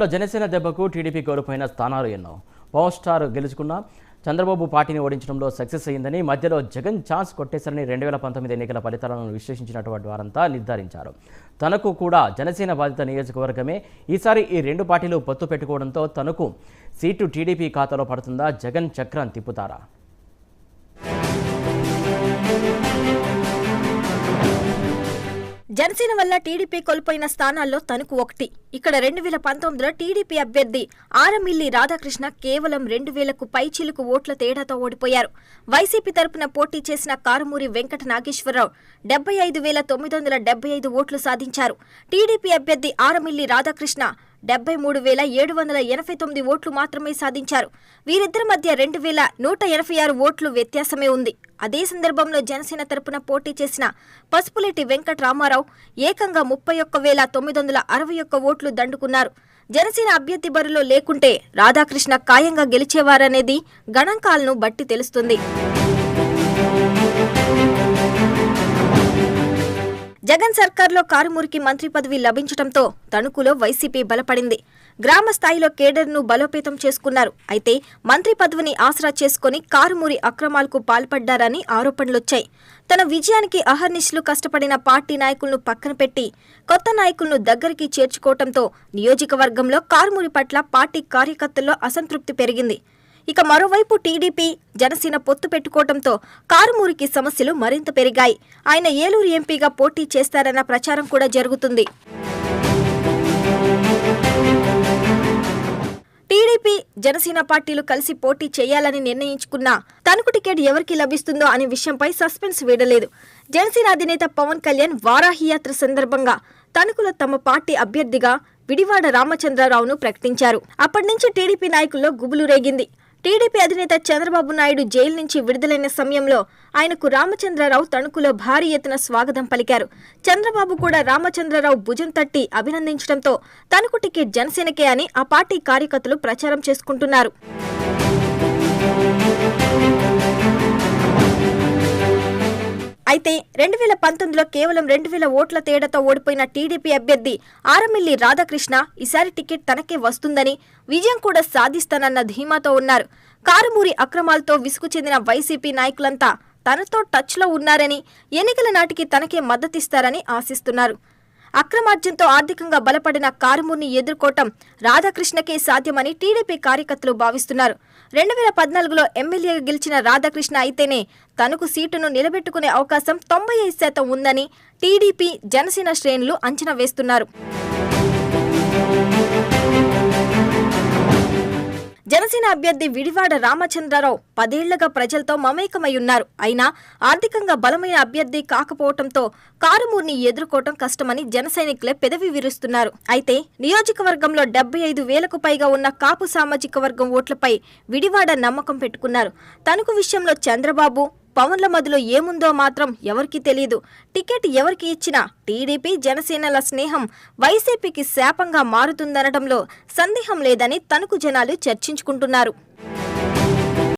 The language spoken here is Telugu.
జనసేన దెబ్బకు టీడీపీ కోల్పోయిన స్థానాలు ఎన్నో. పవర్ స్టార్ గెలుచుకున్న చంద్రబాబు పార్టీని ఓడించడంలో సక్సెస్ అయ్యిందని, మధ్యలో జగన్ ఛాన్స్ కొట్టేశారని 2019 ఎన్నికల ఫలితాలను విశ్లేషించినటువంటి వారంతా నిర్ధారించారు. తనకు కూడా జనసేన బాధిత నియోజకవర్గమే. ఈసారి ఈ రెండు పార్టీలు పొత్తు పెట్టుకోవడంతో తనకు సీటు టీడీపీ ఖాతాలో పడుతుందా? జగన్ చక్రం తిప్పుతారా? జనసేన వల్ల టీడీపీ కోల్పోయిన స్థానాల్లో తనకు ఒకటి. ఇక్కడ 2019లో టీడీపీ అభ్యర్థి ఆరమిల్లి రాధాకృష్ణ కేవలం 2000కు పైచిలుకు ఓట్ల తేడాతో ఓడిపోయారు. వైసీపీ తరపున పోటీ చేసిన కారుమూరి వెంకట నాగేశ్వరరావు 75,975 ఓట్లు సాధించారు. టీడీపీ అభ్యర్థి ఆరమిల్లి రాధాకృష్ణ 73,789 ఓట్లు మాత్రమే సాధించారు. వీరిద్దరి మధ్య 2,186 ఓట్లు వ్యత్యాసమే ఉంది. అదే సందర్భంలో జనసేన తరపున పోటీ చేసిన పసుపులేటి వెంకట రామారావు ఏకంగా 31,961 ఓట్లు దండుకున్నారు. జనసేన అభ్యర్థి బరిలో లేకుంటే రాధాకృష్ణ ఖాయంగా గెలిచేవారనేది గణాంకాలను బట్టి తెలుస్తుంది. జగన్ సర్కార్లో కారుమూరికి మంత్రి పదవి లభించడంతో తణుకులో వైసీపీ బలపడింది. గ్రామ స్థాయిలో కేడర్ను బలోపేతం చేసుకున్నారు. అయితే మంత్రి పదవిని ఆసరా చేసుకుని కారుమూరి అక్రమాలకు పాల్పడ్డారని ఆరోపణలొచ్చాయి. తన విజయానికి అహర్నిశలు కష్టపడిన పార్టీ నాయకులను పక్కన పెట్టి కొత్త నాయకులను దగ్గరికి చేర్చుకోవడంతో నియోజకవర్గంలో కారుమూరి పట్ల పార్టీ కార్యకర్తల్లో అసంతృప్తి పెరిగింది. ఇక మరోవైపు టీడీపీ జనసేన పొత్తు పెట్టుకోవడంతో కారుమూరికి సమస్యలు మరింత పెరిగాయి. ఆయన ఏలూరు ఎంపీగా పోటీ చేస్తారన్న ప్రచారం కూడా జరుగుతుంది. టీడీపీ జనసేన పార్టీలు కలిసి పోటీ చేయాలని నిర్ణయించుకున్నా తనకు టికెట్ ఎవరికి లభిస్తుందో అనే విషయంపై సస్పెన్స్ వీడలేదు. జనసేన అధినేత పవన్ కళ్యాణ్ వారాహి యాత్ర సందర్భంగా తణుకులో తమ పార్టీ అభ్యర్థిగా విడివాడ రామచంద్రరావును ప్రకటించారు. అప్పటి నుంచి టీడీపీ నాయకుల్లో గుబులు రేగింది. టీడీపీ అధినేత చంద్రబాబు నాయుడు జైలు నుంచి విడుదలైన సమయంలో ఆయనకు రామచంద్రరావు తణుకులో భారీ ఎత్తున స్వాగతం పలికారు. చంద్రబాబు కూడా రామచంద్రరావు భుజం తట్టి అభినందించడంతో తణుకు టికెట్ జనసేనకే అని ఆ పార్టీ కార్యకర్తలు ప్రచారం చేసుకుంటున్నారు. అయితే 2019లో కేవలం 2,000 ఓట్ల తేడాతో ఓడిపోయిన టీడీపీ అభ్యర్థి ఆరమిల్లి రాధాకృష్ణ ఈసారి టికెట్ తనకే వస్తుందని, విజయం కూడా సాధిస్తానన్న ధీమాతో ఉన్నారు. కారుమూరి అక్రమాలతో విసుగు చెందిన వైసీపీ నాయకులంతా తనతో టచ్లో ఉన్నారని, ఎన్నికల నాటికి తనకే మద్దతిస్తారని ఆశిస్తున్నారు. అక్రమార్జంతో ఆర్థికంగా బలపడిన కారుమూరిని ఎదుర్కోవటం రాధాకృష్ణకే సాధ్యమని టీడీపీ కార్యకర్తలు భావిస్తున్నారు. 2014లో ఎమ్మెల్యేగా గెలిచిన రాధాకృష్ణ అయితేనే తనకు సీటును నిలబెట్టుకునే అవకాశం 95% ఉందని టీడీపీ జనసేన శ్రేణులు అంచనా వేస్తున్నారు. జనసేన అభ్యర్థి విడివాడ రామచంద్రరావు 10 ఏళ్లుగా ప్రజలతో మమేకమై ఉన్నారు. అయినా ఆర్థికంగా బలమైన అభ్యర్థి కాకపోవడంతో కారుమూరిని ఎదుర్కోవటం కష్టమని జన సైనికులే పెదవి విరుస్తున్నారు. అయితే నియోజకవర్గంలో 75,000కు పైగా ఉన్న కాపు సామాజిక వర్గం ఓట్లపై విడివాడ నమ్మకం పెట్టుకున్నారు. తణుకు విషయంలో చంద్రబాబు పవన్ల మధ్యలో ఏముందో మాత్రం ఎవరికీ తెలియదు. టికెట్ ఎవరికి ఇచ్చినా టీడీపీ జనసేనల స్నేహం వైసీపీకి శాపంగా మారుతుందనడంలో సందేహం లేదని తణుకు జనాలు చర్చించుకుంటున్నారు.